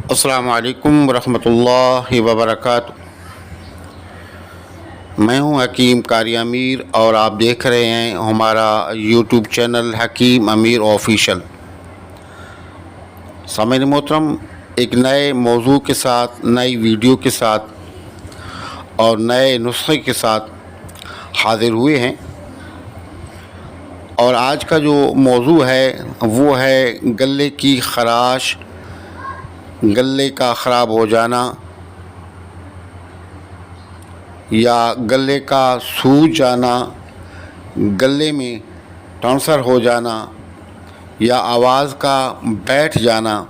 السلام علیکم ورحمۃ اللہ وبرکاتہ۔ میں ہوں حکیم قاری امیر اور آپ دیکھ رہے ہیں ہمارا یوٹیوب چینل حکیم امیر آفیشل۔ سامعین محترم، ایک نئے موضوع کے ساتھ، نئی ویڈیو کے ساتھ اور نئے نسخے کے ساتھ حاضر ہوئے ہیں، اور آج کا جو موضوع ہے وہ ہے گلے کی خراش، گلے کا خراب ہو جانا یا گلے کا سوج جانا، گلے میں ٹانسر ہو جانا یا آواز کا بیٹھ جانا۔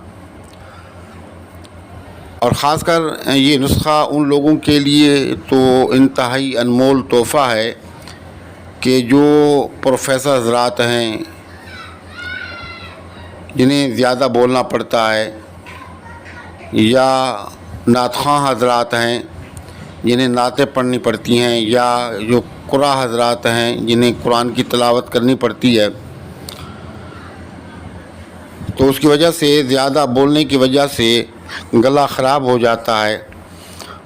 اور خاص کر یہ نسخہ ان لوگوں کے لیے تو انتہائی انمول تحفہ ہے کہ جو پروفیسر حضرات ہیں، جنہیں زیادہ بولنا پڑتا ہے، یا نعت خواں حضرات ہیں جنہیں نعتیں پڑھنی پڑتی ہیں، یا جو قرآ حضرات ہیں جنہیں قرآن کی تلاوت کرنی پڑتی ہے، تو اس کی وجہ سے، زیادہ بولنے کی وجہ سے گلا خراب ہو جاتا ہے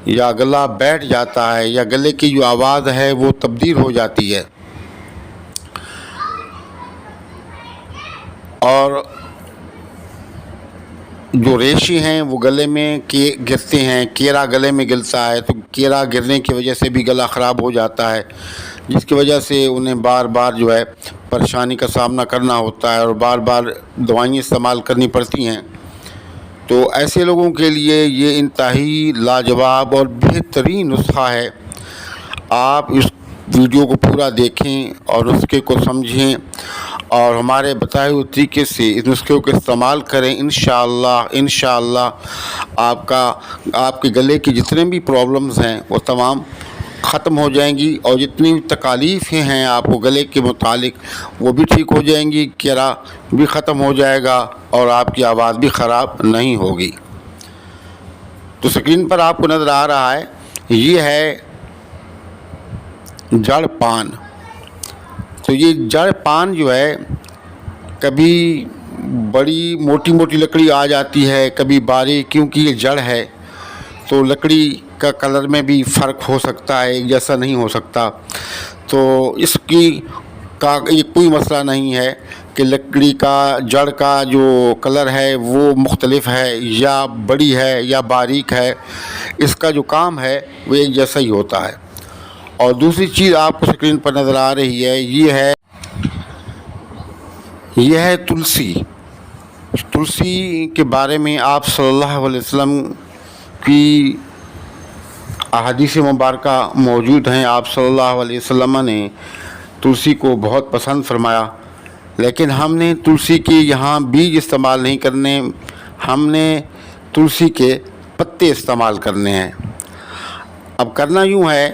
یا گلا بیٹھ جاتا ہے، یا گلے کی جو آواز ہے وہ تبدیل ہو جاتی ہے۔ اور جو ریشے ہیں وہ گلے میں گرتے ہیں، کیرا گلے میں گرتا ہے، تو کیرا گرنے کی وجہ سے بھی گلا خراب ہو جاتا ہے، جس کی وجہ سے انہیں بار بار جو ہے پریشانی کا سامنا کرنا ہوتا ہے اور بار بار دوائیں استعمال کرنی پڑتی ہیں۔ تو ایسے لوگوں کے لیے یہ انتہائی لاجواب اور بہترین نسخہ ہے۔ آپ اس ویڈیو کو پورا دیکھیں اور نسخے کو سمجھیں اور ہمارے بتائے ہوئے طریقے سے اس نسخے کو استعمال کریں۔ انشاءاللہ آپ کے گلے کی جتنے بھی پرابلمز ہیں وہ تمام ختم ہو جائیں گی، اور جتنی بھی تکالیفیں ہیں آپ کو گلے کے متعلق وہ بھی ٹھیک ہو جائیں گی، کیرا بھی ختم ہو جائے گا اور آپ کی آواز بھی خراب نہیں ہوگی۔ تو اسکرین پر آپ کو نظر آ رہا ہے، یہ ہے جڑ پان۔ تو یہ جڑ پان جو ہے، کبھی بڑی موٹی موٹی لکڑی آ جاتی ہے، کبھی باریک، کیونکہ یہ جڑ ہے تو لکڑی کا کلر میں بھی فرق ہو سکتا ہے، ایک جیسا نہیں ہو سکتا۔ تو اس کی یہ کوئی مسئلہ نہیں ہے کہ لکڑی کا، جڑ کا جو کلر ہے وہ مختلف ہے، یا بڑی ہے یا باریک ہے، اس کا جو کام ہے وہ ایک جیسا ہی ہوتا ہے۔ اور دوسری چیز آپ کو اسکرین پر نظر آ رہی ہے، یہ ہے تلسی۔ تلسی کے بارے میں آپ صلی اللہ علیہ وسلم کی احادیث مبارکہ موجود ہیں۔ آپ صلی اللہ علیہ وسلم نے تلسی کو بہت پسند فرمایا، لیکن ہم نے تلسی کے یہاں بیج استعمال نہیں کرنے، ہم نے تلسی کے پتے استعمال کرنے ہیں۔ اب کرنا یوں ہے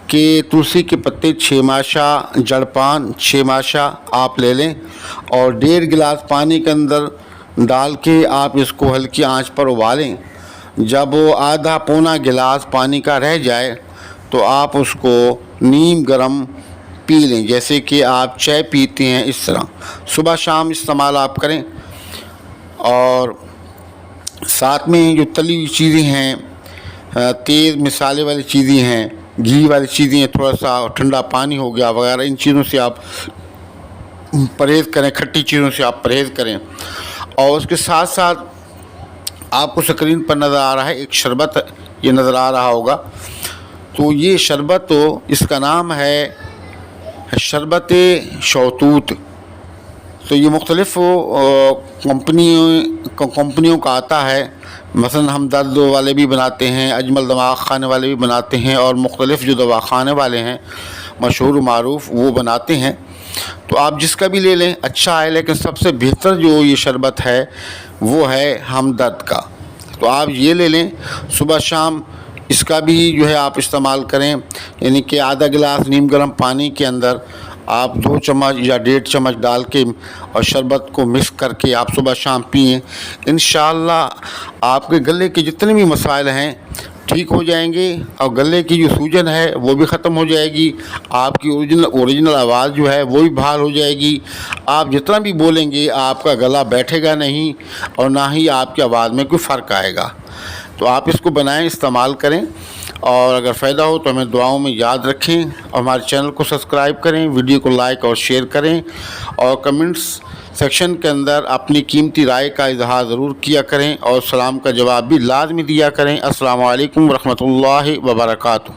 کہ تلسی کے پتے 6 ماشا، جڑ پان 6 ماشا آپ لے لیں، اور 1.5 گلاس پانی کے اندر ڈال کے آپ اس کو ہلکی آنچ پر ابالیں۔ جب وہ آدھا پونا گلاس پانی کا رہ جائے تو آپ اس کو نیم گرم پی لیں، جیسے کہ آپ چائے پیتے ہیں اس طرح۔ صبح شام استعمال آپ کریں، اور ساتھ میں جو تلی ہوئی چیزیں ہیں، تیز مسالے والی چیزیں ہیں، گھی والی چیزیں ہیں، تھوڑا سا ٹھنڈا پانی ہو گیا وغیرہ، ان چیزوں سے آپ پرہیز کریں، کھٹی چیزوں سے آپ پرہیز کریں۔ اور اس کے ساتھ ساتھ آپ کو اسکرین پر نظر آ رہا ہے ایک شربت، یہ نظر آ رہا ہوگا۔ تو یہ شربت، تو اس کا نام ہے شربت شوتوت۔ تو یہ مختلف کمپنیوں کا آتا ہے، مثلا ہمدرد والے بھی بناتے ہیں، اجمل دوا خانے والے بھی بناتے ہیں، اور مختلف جو دوا خانے والے ہیں مشہور و معروف وہ بناتے ہیں۔ تو آپ جس کا بھی لے لیں اچھا ہے، لیکن سب سے بہتر جو یہ شربت ہے وہ ہے ہمدرد کا۔ تو آپ یہ لے لیں، صبح شام اس کا بھی جو ہے آپ استعمال کریں، یعنی کہ آدھا گلاس نیم گرم پانی کے اندر آپ 2 چمچ یا 1.5 چمچ ڈال کے اور شربت کو مکس کر کے آپ صبح شام پئیں۔ انشاءاللہ آپ کے گلے کے جتنے بھی مسائل ہیں ٹھیک ہو جائیں گے اور گلے کی جو سوجن ہے وہ بھی ختم ہو جائے گی. آپ کی اوریجنل آواز جو ہے وہ بھی بحال ہو جائے گی. آپ جتنا بھی بولیں گے آپ کا گلا بیٹھے گا نہیں اور نہ ہی آپ کی آواز میں کوئی فرق آئے گا. تو آپ اس کو بنائیں, استعمال کریں, اور اگر فائدہ ہو تو ہمیں دعاؤں میں یاد رکھیں, اور ہمارے چینل کو سبسکرائب کریں, ویڈیو کو لائک اور شیئر کریں, اور کمنٹس سیکشن کے اندر اپنی قیمتی رائے کا اظہار ضرور کیا کریں, اور سلام کا جواب بھی لازمی دیا کریں. السلام علیکم ورحمۃ اللہ وبرکاتہ.